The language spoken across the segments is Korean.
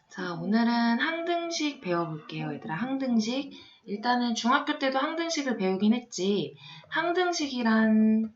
자, 오늘은 항등식 배워볼게요, 얘들아. 항등식. 일단은 중학교 때도 항등식을 배우긴 했지. 항등식이란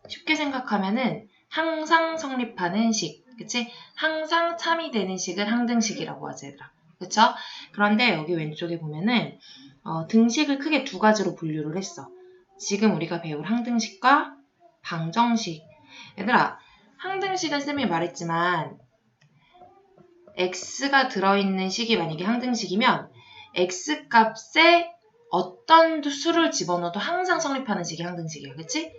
쉽게 생각하면은 항상 성립하는 식. 그치? 항상 참이 되는 식을 항등식이라고 하지, 얘들아. 그쵸? 그런데 여기 왼쪽에 보면은 등식을 크게 두 가지로 분류를 했어. 지금 우리가 배울 항등식과 방정식. 얘들아, 항등식은 쌤이 말했지만 x가 들어있는 식이 만약에 항등식이면 x값에 어떤 수를 집어넣어도 항상 성립하는 식이 항등식이야. 그치?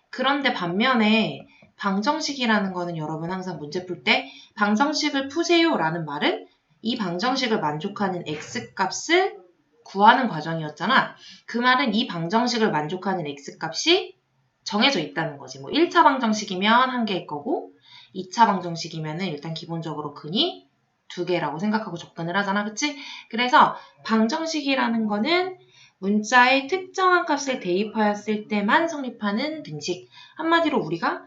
그런데 반면에 방정식이라는 거는 여러분 항상 문제 풀 때 방정식을 푸세요 라는 말은 이 방정식을 만족하는 x값을 구하는 과정이었잖아. 그 말은 이 방정식을 만족하는 x값이 정해져 있다는 거지. 뭐 1차 방정식이면 한 개일 거고 2차 방정식이면 일단 기본적으로 근이 두 개라고 생각하고 접근을 하잖아. 그치? 그래서 방정식이라는 거는 문자의 특정한 값을 대입하였을 때만 성립하는 등식. 한마디로 우리가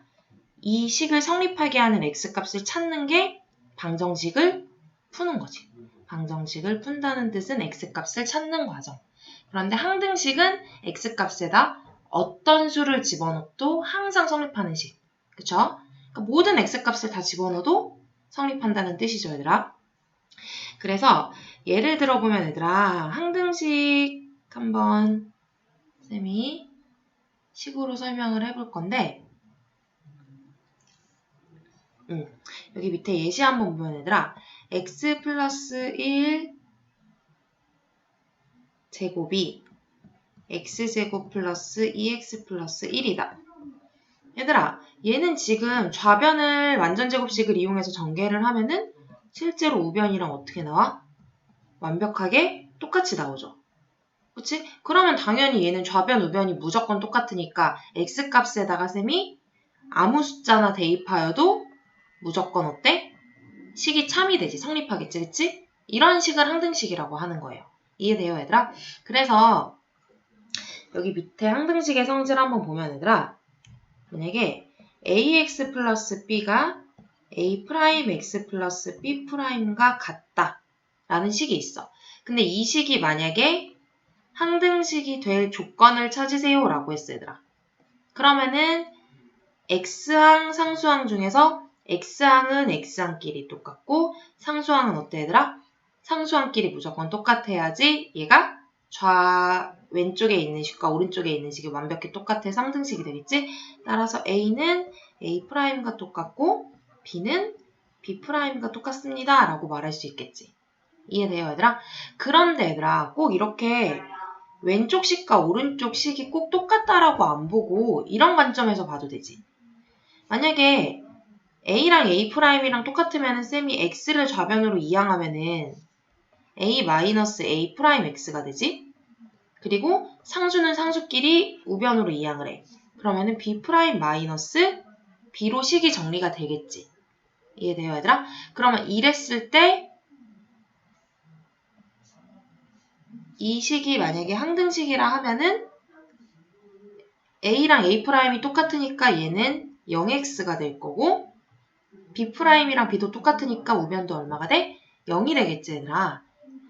이 식을 성립하게 하는 x값을 찾는 게 방정식을 푸는 거지. 방정식을 푼다는 뜻은 x값을 찾는 과정. 그런데 항등식은 x값에다 어떤 수를 집어넣어도 항상 성립하는 식. 그쵸? 그러니까 모든 x값을 다 집어넣어도 성립한다는 뜻이죠, 얘들아. 그래서 예를 들어보면 얘들아, 항등식 한번 쌤이 식으로 설명을 해볼 건데 여기 밑에 예시 한번 보면 얘들아, x 플러스 1 제곱이 x제곱 플러스 2x 플러스 1이다. 얘들아, 얘는 지금 좌변을 완전제곱식을 이용해서 전개를 하면은 실제로 우변이랑 어떻게 나와? 완벽하게 똑같이 나오죠. 그치? 그러면 당연히 얘는 좌변, 우변이 무조건 똑같으니까 x값에다가 쌤이 아무 숫자나 대입하여도 무조건 어때? 식이 참이 되지. 성립하겠지. 그치? 이런 식을 항등식이라고 하는 거예요. 이해돼요, 얘들아? 그래서 여기 밑에 항등식의 성질 한번 보면 얘들아, 만약에 ax 플러스 b가 a 프라임 x 플러스 b 프라임과 같다 라는 식이 있어. 근데 이 식이 만약에 항등식이 될 조건을 찾으세요 라고 했어, 얘들아. 그러면은 x항, 상수항 중에서 x항은 x항끼리 똑같고 상수항은 어때, 얘들아? 상수항끼리 무조건 똑같아야지 얘가 왼쪽에 있는 식과 오른쪽에 있는 식이 완벽히 똑같아서 항등식이 되겠지? 따라서 a는 a'과 똑같고 b는 b'과 똑같습니다 라고 말할 수 있겠지. 이해돼요, 얘들아? 그런데 얘들아, 꼭 이렇게 왼쪽 식과 오른쪽 식이 꼭 똑같다라고 안 보고 이런 관점에서 봐도 되지. 만약에 a랑 a'이랑 똑같으면 쌤이 x를 좌변으로 이항하면은 a-a'(x가) 되지. 그리고 상수는 상수끼리 우변으로 이항을 해. 그러면은 b' b로 식이 정리가 되겠지. 이해돼요, 얘들아? 그러면 이랬을 때 이 식이 만약에 항등식이라 하면은 a랑 a'이 똑같으니까 얘는 0x가 될 거고 b'이랑 b도 똑같으니까 우변도 얼마가 돼? 0이 되겠지, 얘들아.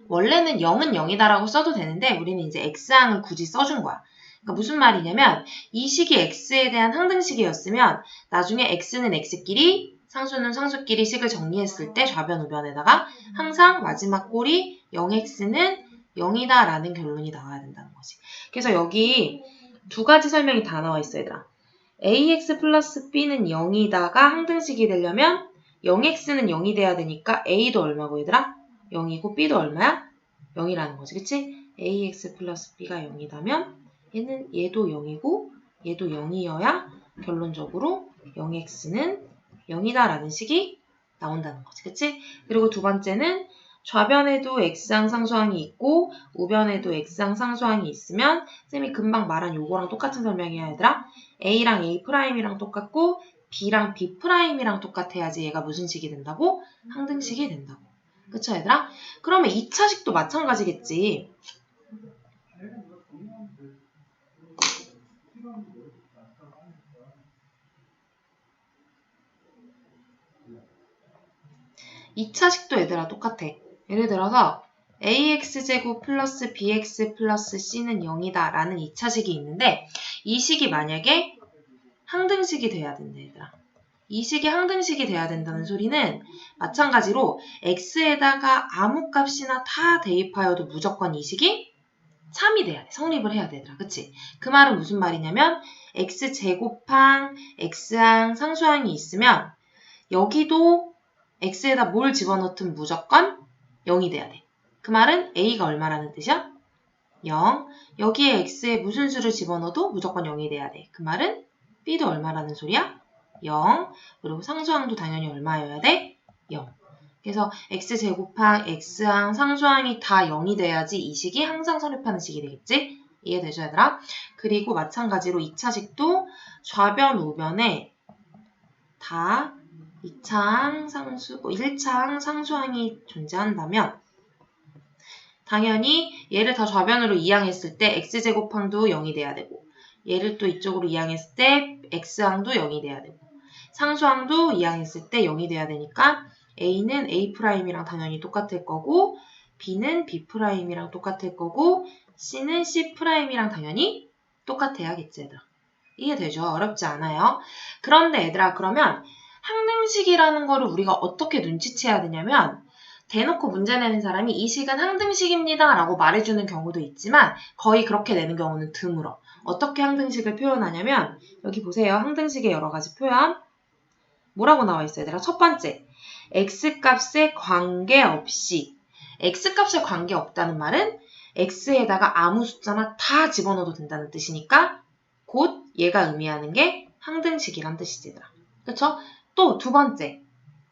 원래는 0은 0이다라고 써도 되는데 우리는 이제 x항을 굳이 써준 거야. 그러니까 무슨 말이냐면 이 식이 x에 대한 항등식이었으면 나중에 x는 x끼리 상수는 상수끼리 식을 정리했을 때 좌변 우변에다가 항상 마지막 꼴이 0x는 0이다 라는 결론이 나와야 된다는 거지. 그래서 여기 두 가지 설명이 다 나와 있어, 얘들아. ax 플러스 b는 0이다가 항등식이 되려면 0x는 0이 돼야 되니까 a도 얼마고, 얘들아? 0이고 b도 얼마야? 0이라는 거지. 그치? ax 플러스 b가 0이다면 얘도 0이고 얘도 0이어야 결론적으로 0x는 0이다 라는 식이 나온다는 거지. 그치? 그리고 두 번째는 좌변에도 x항 상수항이 있고 우변에도 x항 상수항이 있으면 쌤이 금방 말한 요거랑 똑같은 설명이야, 얘들아. a랑 a'이랑 똑같고 b랑 b'이랑 똑같아야지 얘가 무슨 식이 된다고? 항등식이 된다고. 그쵸, 얘들아? 그러면 2차식도 마찬가지겠지. 2차식도 얘들아 똑같아. 예를 들어서 ax제곱 플러스 bx 플러스 c는 0이다 라는 2차식이 있는데 이 식이 만약에 항등식이 돼야 된다 얘들아. 이 식이 항등식이 돼야 된다는 소리는 마찬가지로 x에다가 아무 값이나 다 대입하여도 무조건 이 식이 참이 돼야 돼. 성립을 해야 되더라. 그치? 그 말은 무슨 말이냐면 x제곱항, x항, 상수항이 있으면 여기도 x에다 뭘 집어넣든 무조건 0이 돼야 돼. 그 말은 a가 얼마라는 뜻이야? 0. 여기에 x에 무슨 수를 집어넣어도 무조건 0이 돼야 돼. 그 말은 b도 얼마라는 소리야? 0. 그리고 상수항도 당연히 얼마여야 돼? 0. 그래서 x제곱항, x항, 상수항이 다 0이 돼야지 이 식이 항상 성립하는 식이 되겠지? 이해되죠, 얘들아? 그리고 마찬가지로 2차식도 좌변, 우변에 다 2차항, 1차항, 상수항이 존재한다면 당연히 얘를 다 좌변으로 이항했을 때 x제곱항도 0이 돼야 되고 얘를 또 이쪽으로 이항했을 때 x항도 0이 돼야 되고 상수항도 이항했을 때 0이 돼야 되니까 a는 a'이랑 당연히 똑같을 거고 b는 b'이랑 똑같을 거고 c는 c'이랑 당연히 똑같아야겠지 얘들아. 이해되죠? 어렵지 않아요? 그런데 얘들아 그러면 항등식이라는 거를 우리가 어떻게 눈치채야 되냐면 대놓고 문제 내는 사람이 이 식은 항등식입니다 라고 말해주는 경우도 있지만 거의 그렇게 내는 경우는 드물어. 어떻게 항등식을 표현하냐면 여기 보세요. 항등식의 여러 가지 표현 뭐라고 나와 있어요 얘들아? 첫 번째 x값에 관계없이 x값에 관계없다는 말은 x에다가 아무 숫자나 다 집어넣어도 된다는 뜻이니까 곧 얘가 의미하는 게 항등식이란 뜻이지 얘들아. 그쵸? 또 두 번째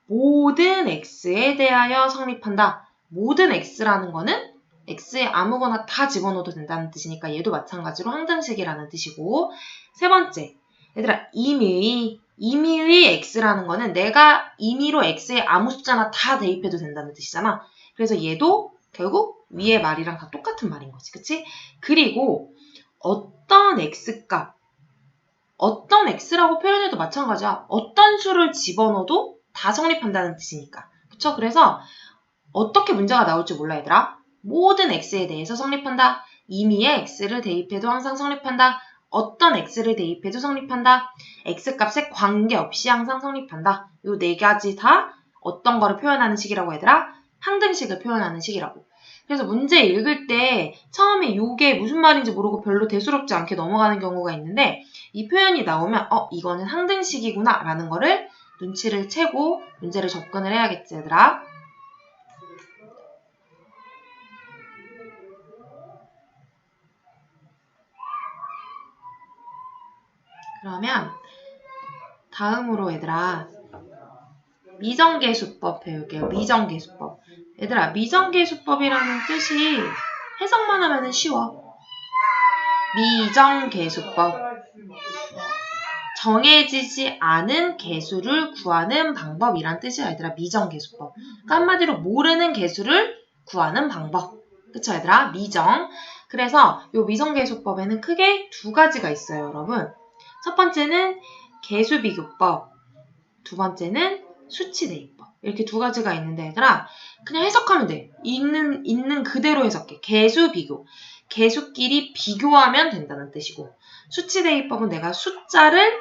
모든 x에 대하여 성립한다. 모든 x라는 거는 x에 아무거나 다 집어넣어도 된다는 뜻이니까 얘도 마찬가지로 항등식이라는 뜻이고 세 번째, 얘들아 임의의 x라는 거는 내가 임의로 x에 아무 숫자나 다 대입해도 된다는 뜻이잖아. 그래서 얘도 결국 위의 말이랑 다 똑같은 말인 거지. 그치? 그리고 어떤 x값, 어떤 x라고 표현해도 마찬가지야. 어떤 수를 집어넣어도 다 성립한다는 뜻이니까. 그쵸? 그래서 어떻게 문제가 나올지 몰라 얘들아. 모든 x에 대해서 성립한다. 임의의 x를 대입해도 항상 성립한다. 어떤 x를 대입해도 성립한다. x값에 관계없이 항상 성립한다. 요 네 가지 다 어떤 거를 표현하는 식이라고 얘들아? 항등식을 표현하는 식이라고. 그래서 문제 읽을 때 처음에 요게 무슨 말인지 모르고 별로 대수롭지 않게 넘어가는 경우가 있는데 이 표현이 나오면 이거는 항등식이구나 라는 거를 눈치를 채고 문제를 접근을 해야겠지 얘들아. 그러면 다음으로 얘들아 미정계수법 배울게요. 미정계수법. 얘들아 미정계수법이라는 뜻이 해석만 하면 쉬워. 미정계수법. 정해지지 않은 개수를 구하는 방법이란 뜻이야 얘들아. 미정계수법. 그러니까 한마디로 모르는 개수를 구하는 방법. 그쵸 얘들아? 미정. 그래서 이 미정계수법에는 크게 두 가지가 있어요 여러분. 첫 번째는 개수비교법, 두 번째는 수치대입법. 이렇게 두 가지가 있는데 얘들아 그냥 해석하면 돼. 있는 그대로 해석해. 개수비교. 개수끼리 비교하면 된다는 뜻이고 수치대입법은 내가 숫자를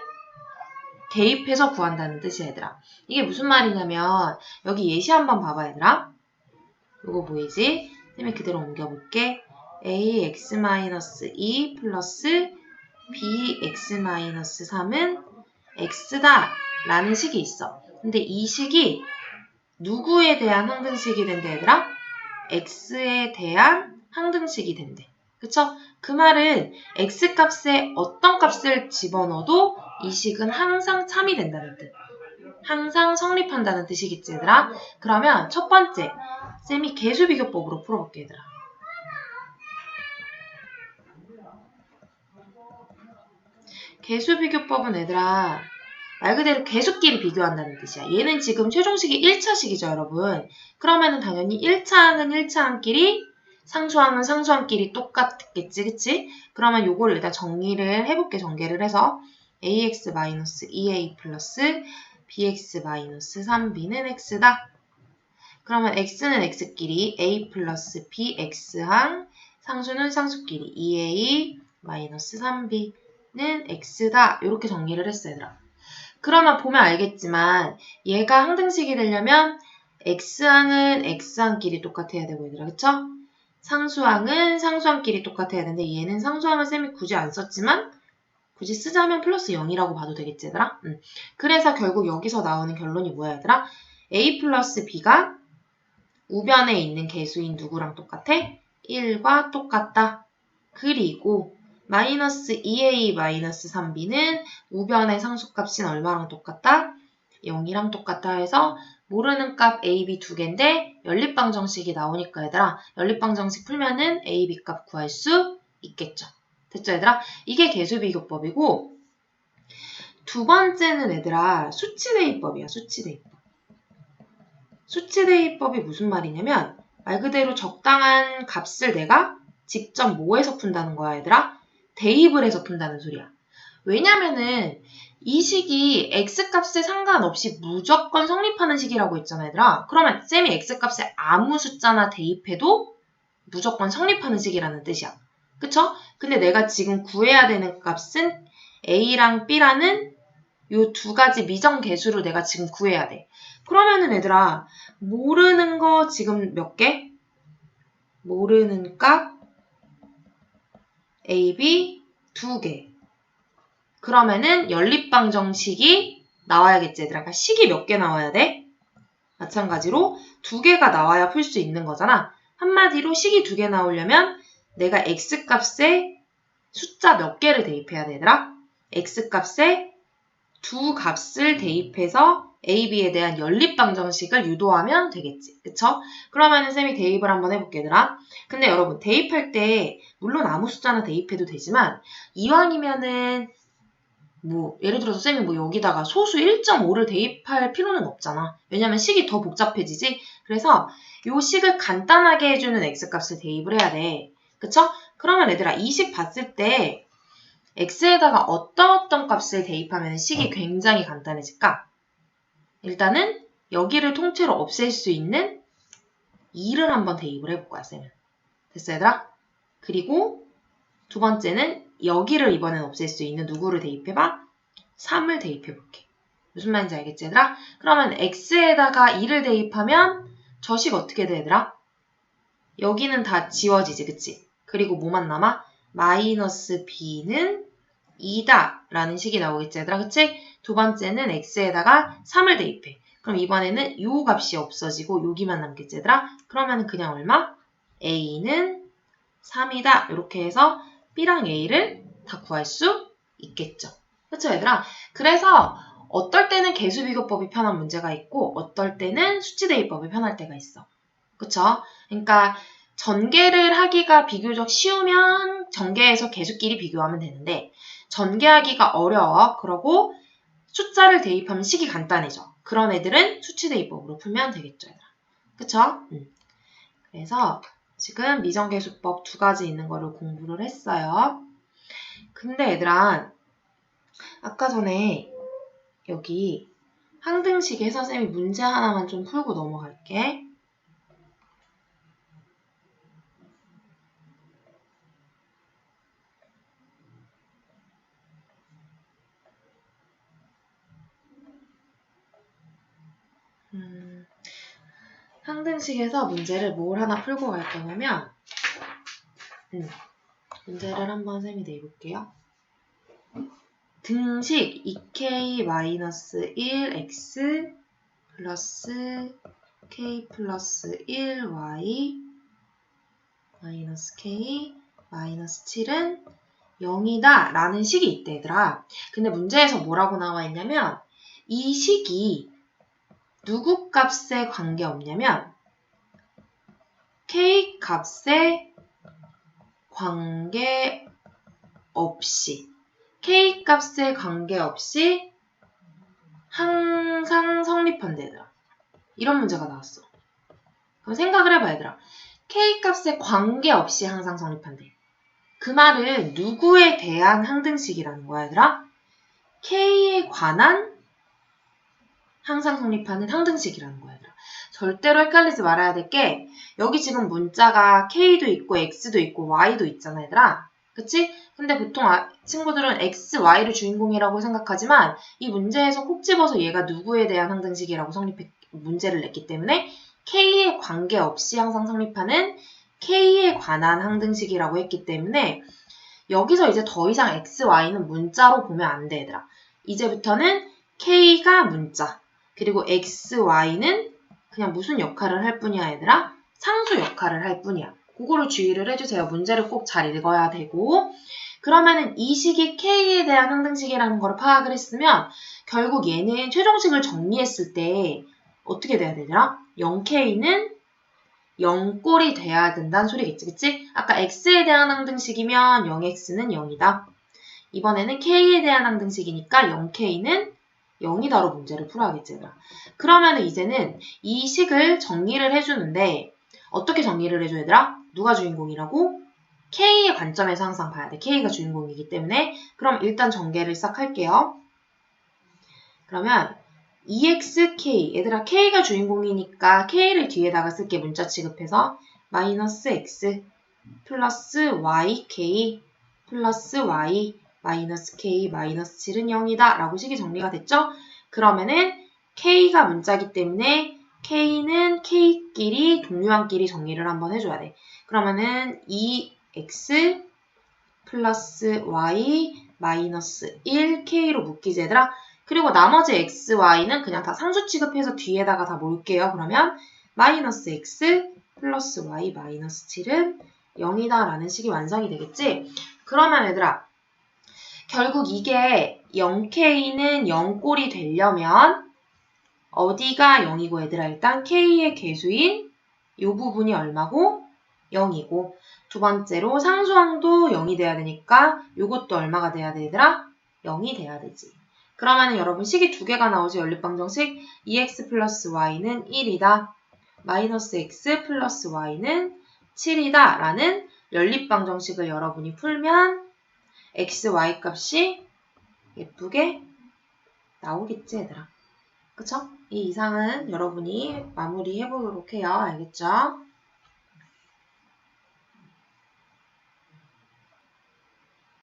대입해서 구한다는 뜻이야 얘들아. 이게 무슨 말이냐면 여기 예시 한번 봐봐 얘들아. 이거 보이지? 쌤이 그대로 옮겨볼게. ax-2 플러스 bx-3은 x다 라는 식이 있어. 근데 이 식이 누구에 대한 항등식이 된대 얘들아? x에 대한 항등식이 된대. 그쵸? 그 말은 x값에 어떤 값을 집어넣어도 이 식은 항상 참이 된다는 뜻. 항상 성립한다는 뜻이겠지 얘들아? 그러면 첫 번째 쌤이 개수비교법으로 풀어볼게 얘들아. 개수비교법은 얘들아 말 그대로 개수끼리 비교한다는 뜻이야. 얘는 지금 최종식이 1차식이죠 여러분. 그러면은 당연히 1차항은 1차항끼리 상수항은 상수항끼리 똑같겠지 그치? 그러면 요거를 일단 정리를 해볼게. 전개를 해서 ax-2a 플러스 bx-3b는 x다. 그러면 x는 x끼리 a 플러스 b x항, 상수는 상수끼리 2a 마이너스 3b는 x다. 이렇게 정리를 했어, 얘들아. 그러면 보면 알겠지만 얘가 항등식이 되려면 x항은 x항끼리 똑같아야 되고, 얘들아. 그쵸? 상수항은 상수항끼리 똑같아야 되는데 얘는 상수항을 쌤이 굳이 안 썼지만 굳이 쓰자면 플러스 0이라고 봐도 되겠지, 얘들아? 그래서 결국 여기서 나오는 결론이 뭐야, 얘들아? a 플러스 b가 우변에 있는 개수인 누구랑 똑같아? 1과 똑같다. 그리고 마이너스 2a 마이너스 3b는 우변의 상수값인 얼마랑 똑같다? 0이랑 똑같다 해서 모르는 값 a, b 두 개인데 연립방정식이 나오니까 얘들아 연립방정식 풀면은 a, b 값 구할 수 있겠죠. 됐죠, 얘들아? 이게 개수비교법이고 두 번째는 얘들아 수치대입법이야. 수치대입법. 수치대입법이 무슨 말이냐면 말 그대로 적당한 값을 내가 직접 뭐해서 푼다는 거야, 얘들아? 대입을 해서 푼다는 소리야. 왜냐면은 이 식이 x값에 상관없이 무조건 성립하는 식이라고 했잖아, 얘들아. 그러면 쌤이 x값에 아무 숫자나 대입해도 무조건 성립하는 식이라는 뜻이야. 그쵸? 근데 내가 지금 구해야 되는 값은 a랑 b라는 요 두 가지 미정 개수로 내가 지금 구해야 돼. 그러면은 얘들아 모르는 거 지금 몇 개? 모르는 값 a, b 두 개. 그러면은 연립방정식이 나와야겠지, 얘들아. 그러니까 식이 몇 개 나와야 돼? 마찬가지로 두 개가 나와야 풀 수 있는 거잖아. 한마디로 식이 두 개 나오려면 내가 x값에 숫자 몇 개를 대입해야 돼, 얘들아? x값에 두 값을 대입해서 a, b에 대한 연립방정식을 유도하면 되겠지. 그쵸? 그러면은 쌤이 대입을 한번 해볼게, 얘들아. 근데 여러분 대입할 때 물론 아무 숫자나 대입해도 되지만 이왕이면은 뭐 예를 들어서 쌤이 뭐 여기다가 소수 1.5를 대입할 필요는 없잖아. 왜냐면 식이 더 복잡해지지. 그래서 요 식을 간단하게 해주는 x값을 대입을 해야 돼. 그쵸? 그러면 얘들아 이 식 봤을 때 x에다가 어떤 값을 대입하면 식이 굉장히 간단해질까? 일단은 여기를 통째로 없앨 수 있는 2를 한번 대입을 해볼 거야, 쌤은. 됐어, 얘들아? 그리고 두 번째는 여기를 이번엔 없앨 수 있는 누구를 대입해봐? 3을 대입해볼게. 무슨 말인지 알겠지, 얘들아? 그러면 x에다가 2를 대입하면 저 식 어떻게 돼, 얘들아? 여기는 다 지워지지, 그치? 그리고 뭐만 남아? 마이너스 b는 2다 라는 식이 나오겠지, 얘들아? 그치? 두 번째는 x에다가 3을 대입해. 그럼 이번에는 요 값이 없어지고 여기만 남겠지, 얘들아? 그러면 그냥 얼마? a는 3이다. 이렇게 해서 b랑 a를 다 구할 수 있겠죠. 그쵸, 얘들아? 그래서 어떨 때는 개수비교법이 편한 문제가 있고 어떨 때는 수치대입법이 편할 때가 있어. 그쵸? 그러니까 전개를 하기가 비교적 쉬우면 전개해서 개수끼리 비교하면 되는데 전개하기가 어려워. 그러고 숫자를 대입하면 식이 간단해져. 그런 애들은 수치대입법으로 풀면 되겠죠, 얘들아. 그쵸? 그래서 지금 미정계수법 두 가지 있는 거를 공부를 했어요. 근데 얘들아 아까 전에 여기 항등식에서 쌤이 문제 하나만 좀 풀고 넘어갈게. 항등식에서 문제를 뭘 하나 풀고 갈 거냐면 문제를 한번 쌤이 내볼게요. 등식 2k-1x 플러스 k 플러스 1y 마이너스 k 마이너스 7은 0이다 라는 식이 있대, 얘들아. 근데 문제에서 뭐라고 나와 있냐면 이 식이 누구 값에 관계없냐면 k 값에 관계없이 k 값에 관계없이 항상 성립한대, 얘들아. 이런 문제가 나왔어. 그럼 생각을 해봐, 얘들아. k 값에 관계없이 항상 성립한대. 그 말은 누구에 대한 항등식이라는 거야, 얘들아? k에 관한 항상 성립하는 항등식이라는 거야, 얘들아. 절대로 헷갈리지 말아야 될 게 여기 지금 문자가 K도 있고 X도 있고 Y도 있잖아 얘들아. 그치? 근데 보통 친구들은 X, Y를 주인공이라고 생각하지만 이 문제에서 콕 집어서 얘가 누구에 대한 항등식이라고 문제를 냈기 때문에 K에 관계없이 항상 성립하는 K에 관한 항등식이라고 했기 때문에 여기서 이제 더 이상 X, Y는 문자로 보면 안 돼 얘들아. 이제부터는 K가 문자 그리고 X, Y는 그냥 무슨 역할을 할 뿐이야 얘들아? 상수 역할을 할 뿐이야. 그거를 주의를 해주세요. 문제를 꼭 잘 읽어야 되고 그러면은 이 식이 K에 대한 항등식이라는 걸 파악을 했으면 결국 얘는 최종식을 정리했을 때 어떻게 돼야 되더라? 0K는 0꼴이 돼야 된다는 소리겠지, 그치? 아까 X에 대한 항등식이면 0X는 0이다. 이번에는 K에 대한 항등식이니까 0K는 0이다로 문제를 풀어야겠지, 얘들아. 그러면 이제는 이 식을 정리를 해주는데 어떻게 정리를 해줘, 얘들아? 누가 주인공이라고? K의 관점에서 항상 봐야 돼. K가 주인공이기 때문에. 그럼 일단 전개를 싹 할게요. 그러면 EXK, 얘들아 K가 주인공이니까 K를 뒤에다가 쓸게 문자 취급해서 마이너스 X 플러스 YK 플러스 Y 마이너스 K 마이너스 7은 0이다 라고 식이 정리가 됐죠? 그러면은 K가 문자기 때문에 K는 K끼리 동류항끼리 정리를 한번 해줘야 돼. 그러면은 EX 플러스 Y 마이너스 1K로 묶이지 얘들아. 그리고 나머지 X, Y는 그냥 다 상수 취급해서 뒤에다가 다 모을게요. 그러면 마이너스 X 플러스 Y 마이너스 7은 0이다 라는 식이 완성이 되겠지? 그러면 얘들아 결국 이게 0K는 0꼴이 되려면 어디가 0이고 얘들아 일단 K의 개수인 이 부분이 얼마고? 0이고 두 번째로 상수항도 0이 돼야 되니까 이것도 얼마가 돼야 돼 얘들아? 0이 돼야 되지. 그러면 여러분 식이 두 개가 나오죠. 연립방정식 2x 플러스 y는 1이다. 마이너스 x 플러스 y는 7이다. 라는 연립방정식을 여러분이 풀면 x, y 값이 예쁘게 나오겠지 얘들아. 그쵸? 이 이상은 여러분이 마무리해보도록 해요. 알겠죠?